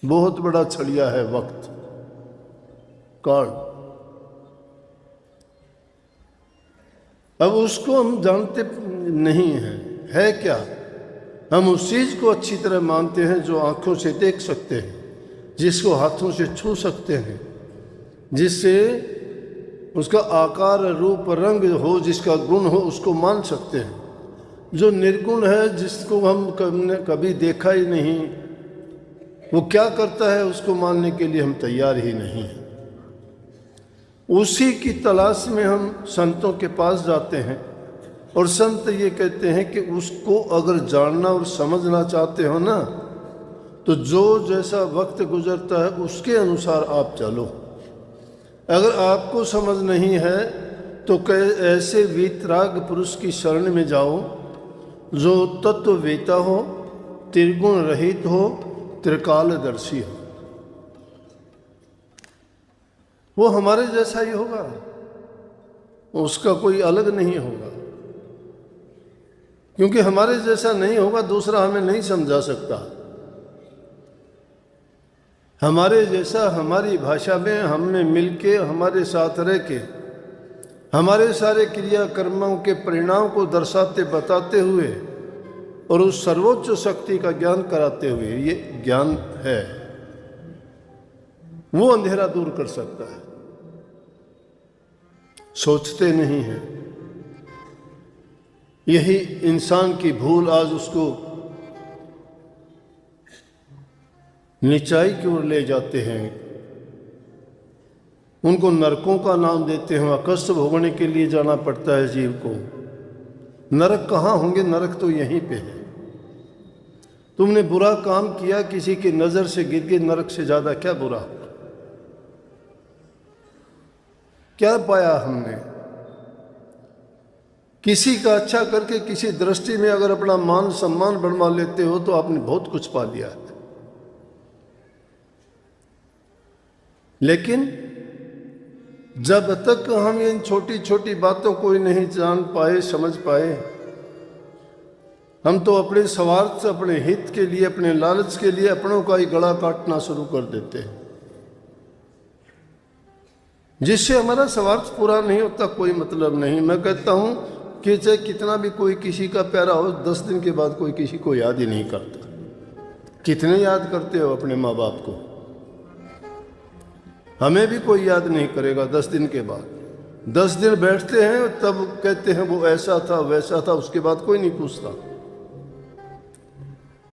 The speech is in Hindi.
बहुत बड़ा छड़िया है वक्त, काल। अब उसको हम जानते नहीं हैं, है क्या। हम उस चीज़ को अच्छी तरह मानते हैं जो आंखों से देख सकते हैं, जिसको हाथों से छू सकते हैं, जिससे उसका आकार रूप रंग हो, जिसका गुण हो, उसको मान सकते हैं। जो निर्गुण है, जिसको हम कभी देखा ही नहीं, वो क्या करता है उसको मानने के लिए हम तैयार ही नहीं हैं। उसी की तलाश में हम संतों के पास जाते हैं और संत ये कहते हैं कि उसको अगर जानना और समझना चाहते हो ना, तो जो जैसा वक्त गुजरता है उसके अनुसार आप चलो। अगर आपको समझ नहीं है तो ऐसे वीतराग पुरुष की शरण में जाओ जो तत्ववेता हो, त्रिगुण रहित हो, त्रिकालदर्शी हो। वो हमारे जैसा ही होगा, उसका कोई अलग नहीं होगा। क्योंकि हमारे जैसा नहीं होगा, दूसरा हमें नहीं समझा सकता। हमारे जैसा हमारी भाषा में हमने मिलके, हमारे साथ रह के, हमारे सारे क्रियाकर्मों के परिणाम को दर्शाते बताते हुए और उस सर्वोच्च शक्ति का ज्ञान कराते हुए, ये ज्ञान है, वो अंधेरा दूर कर सकता है। सोचते नहीं हैं। यही इंसान की भूल आज उसको नीचाई की ओर ले जाते हैं। उनको नरकों का नाम देते हैं। कष्ट भोगने के लिए जाना पड़ता है जीव को। नरक कहाँ होंगे? नरक तो यहीं पे है। तुमने बुरा काम किया, किसी की नज़र से गिर के, नरक से ज़्यादा क्या बुरा? क्या पाया हमने? किसी का अच्छा करके किसी दृष्टि में अगर अपना मान सम्मान बनवा लेते हो तो आपने बहुत कुछ पा लिया है। लेकिन जब तक हम इन छोटी छोटी बातों को ही नहीं जान पाए, समझ पाए, हम तो अपने स्वार्थ, अपने हित के लिए, अपने लालच के लिए अपनों का ही गला काटना शुरू कर देते हैं, जिससे हमारा स्वार्थ पूरा नहीं होता। कोई मतलब नहीं। मैं कहता हूं कि चाहे कितना भी कोई किसी का प्यारा हो, 10 दिन के बाद कोई किसी को याद ही नहीं करता। कितने याद करते हो अपने माँ बाप को? हमें भी कोई याद नहीं करेगा 10 दिन के बाद। 10 दिन बैठते हैं तब कहते हैं वो ऐसा था, वैसा था, उसके बाद कोई नहीं पूछता।